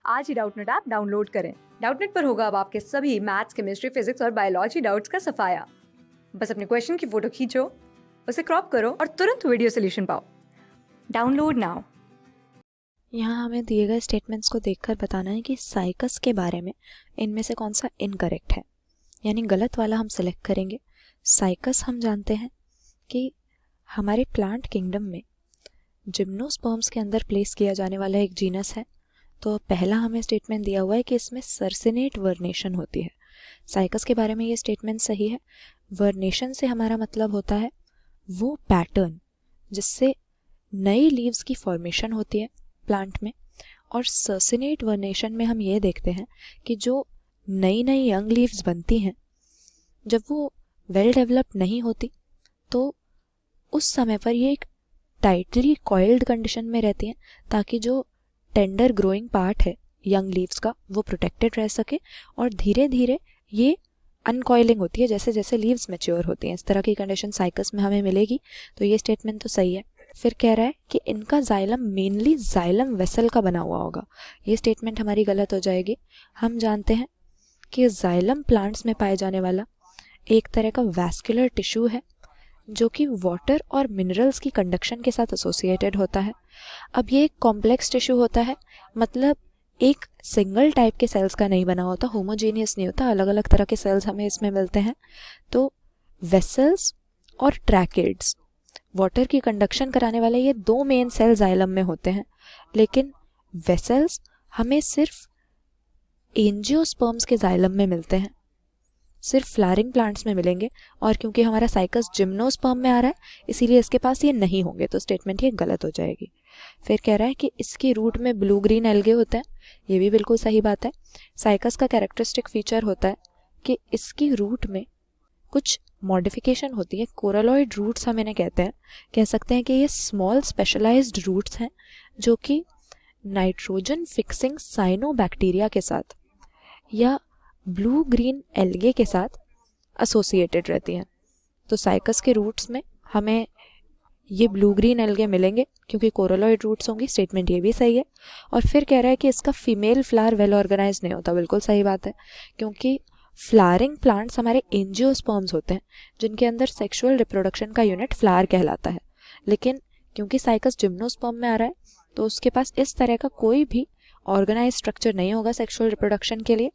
आज ही Doubtnut app download करें। Doubtnut पर होगा अब आपके सभी मैथ्स, केमिस्ट्री, फिजिक्स और बायोलॉजी डाउट्स का सफाया। बस अपने क्वेश्चन की फोटो खींचो, उसे क्रॉप करो और तुरंत वीडियो सोल्यूशन पाओ। Download now. यहाँ हमें दिए गए स्टेटमेंट्स को देखकर बताना है कि साइकस के बारे में इनमें से कौन सा इनकरेक्ट है, यानी गलत वाला हम सेलेक्ट करेंगे। साइकस हम जानते हैं कि हमारे प्लांट किंगडम में जिम्नोस्पर्म्स के अंदर प्लेस किया जाने वाला एक जीनस है। तो पहला हमें स्टेटमेंट दिया हुआ है कि इसमें सर्सिनेट वर्नेशन होती है। साइकस के बारे में ये स्टेटमेंट सही है। वर्नेशन से हमारा मतलब होता है वो पैटर्न जिससे नई लीव्स की फॉर्मेशन होती है प्लांट में। और सर्सिनेट वर्नेशन में हम ये देखते हैं कि जो नई नई यंग लीव्स बनती हैं, जब वो वेल डेवलप्ड नहीं होती तो उस समय पर ये एक टाइटली कॉइल्ड कंडीशन में रहती हैं, ताकि जो टेंडर ग्रोइंग पार्ट है यंग लीव्स का वो प्रोटेक्टेड रह सके। और धीरे धीरे ये अनकॉइलिंग होती है जैसे जैसे लीव्स मैच्योर होती हैं। इस तरह की कंडीशन साइकस में हमें मिलेगी, तो ये स्टेटमेंट तो सही है। फिर कह रहा है कि इनका जाइलम मेनली जाइलम वेसल का बना हुआ होगा। ये स्टेटमेंट हमारी गलत हो जाएगी। हम जानते हैं कि जाइलम प्लांट्स में पाए जाने वाला एक तरह का वैस्कुलर टिश्यू है जो कि वाटर और मिनरल्स की कंडक्शन के साथ एसोसिएटेड होता है। अब ये एक कॉम्प्लेक्स टिश्यू होता है, मतलब एक सिंगल टाइप के सेल्स का नहीं बना होता, होमोजीनियस नहीं होता, अलग अलग तरह के सेल्स हमें इसमें मिलते हैं। तो वेसल्स और ट्रैकेड्स, वाटर की कंडक्शन कराने वाले, ये दो मेन सेल जाइलम में होते हैं। लेकिन वेसल्स हमें सिर्फ एंजियोस्पर्म्स के जाइलम में मिलते हैं, सिर्फ फ्लावरिंग प्लांट्स में मिलेंगे। और क्योंकि हमारा साइकस जिम्नोस्पर्म में आ रहा है इसीलिए इसके पास ये नहीं होंगे, तो स्टेटमेंट ये गलत हो जाएगी। फिर कह रहा है कि इसकी रूट में ब्लू ग्रीन एल्गे होते हैं। ये भी बिल्कुल सही बात है। साइकस का कैरेक्टरिस्टिक फीचर होता है कि इसकी रूट में कुछ मॉडिफिकेशन होती है। कोरलॉइड रूट्स हम इन्हें कहते हैं। कह सकते हैं कि ये स्मॉल स्पेशलाइज्ड रूट्स हैं जो कि नाइट्रोजन फिक्सिंग साइनोबैक्टीरिया के साथ या ब्लू ग्रीन एल्गे के साथ एसोसिएटेड रहती हैं। तो साइकस के रूट्स में हमें ये ब्लू ग्रीन एल्गे मिलेंगे क्योंकि कोरलॉइड रूट्स होंगी। स्टेटमेंट ये भी सही है। और फिर कह रहा है कि इसका फीमेल फ्लावर वेल ऑर्गेनाइज नहीं होता। बिल्कुल सही बात है, क्योंकि फ्लावरिंग प्लांट्स हमारे एंजियोस्पर्म्स होते हैं जिनके अंदर सेक्सुअल रिप्रोडक्शन का यूनिट फ्लावर कहलाता है। लेकिन क्योंकि साइकस जिम्नोस्पर्म में आ रहा है तो उसके पास इस तरह का कोई भी ऑर्गेनाइज स्ट्रक्चर नहीं होगा सेक्सुअल रिप्रोडक्शन के लिए।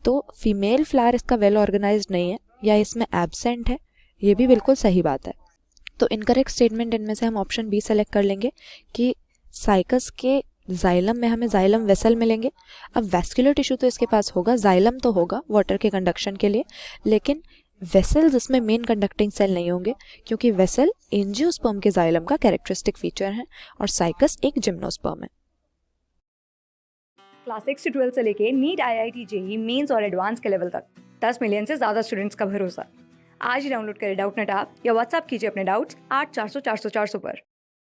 तो फीमेल फ्लावर इसका वेल ऑर्गेनाइज नहीं है या इसमें एब्सेंट है। ये भी बिल्कुल सही बात है। तो इनकरेक्ट स्टेटमेंट इनमें से हम ऑप्शन बी सेलेक्ट कर लेंगे कि साइकस के जाइलम में हमें जाइलम वेसल मिलेंगे। अब वैस्कुलर टिश्यू तो इसके पास होगा, जाइलम तो होगा वाटर के कंडक्शन के लिए, लेकिन वेसल्स इसमें मेन कंडक्टिंग सेल नहीं होंगे क्योंकि वेसल एंजियोस्पर्म के जाइलम का कैरेक्टरिस्टिक फीचर है और साइकस एक जिम्नोस्पर्म है। क्लास 6 से 12 से लेके नीट, IIT, JEE मेंस और एडवांस के लेवल तक 10 मिलियन से ज्यादा स्टूडेंट्स का भरोसा। आज ही डाउनलोड करें डाउटनेट ऐप या व्हाट्सएप कीजिए अपने डाउट्स 8400 400 400 पर।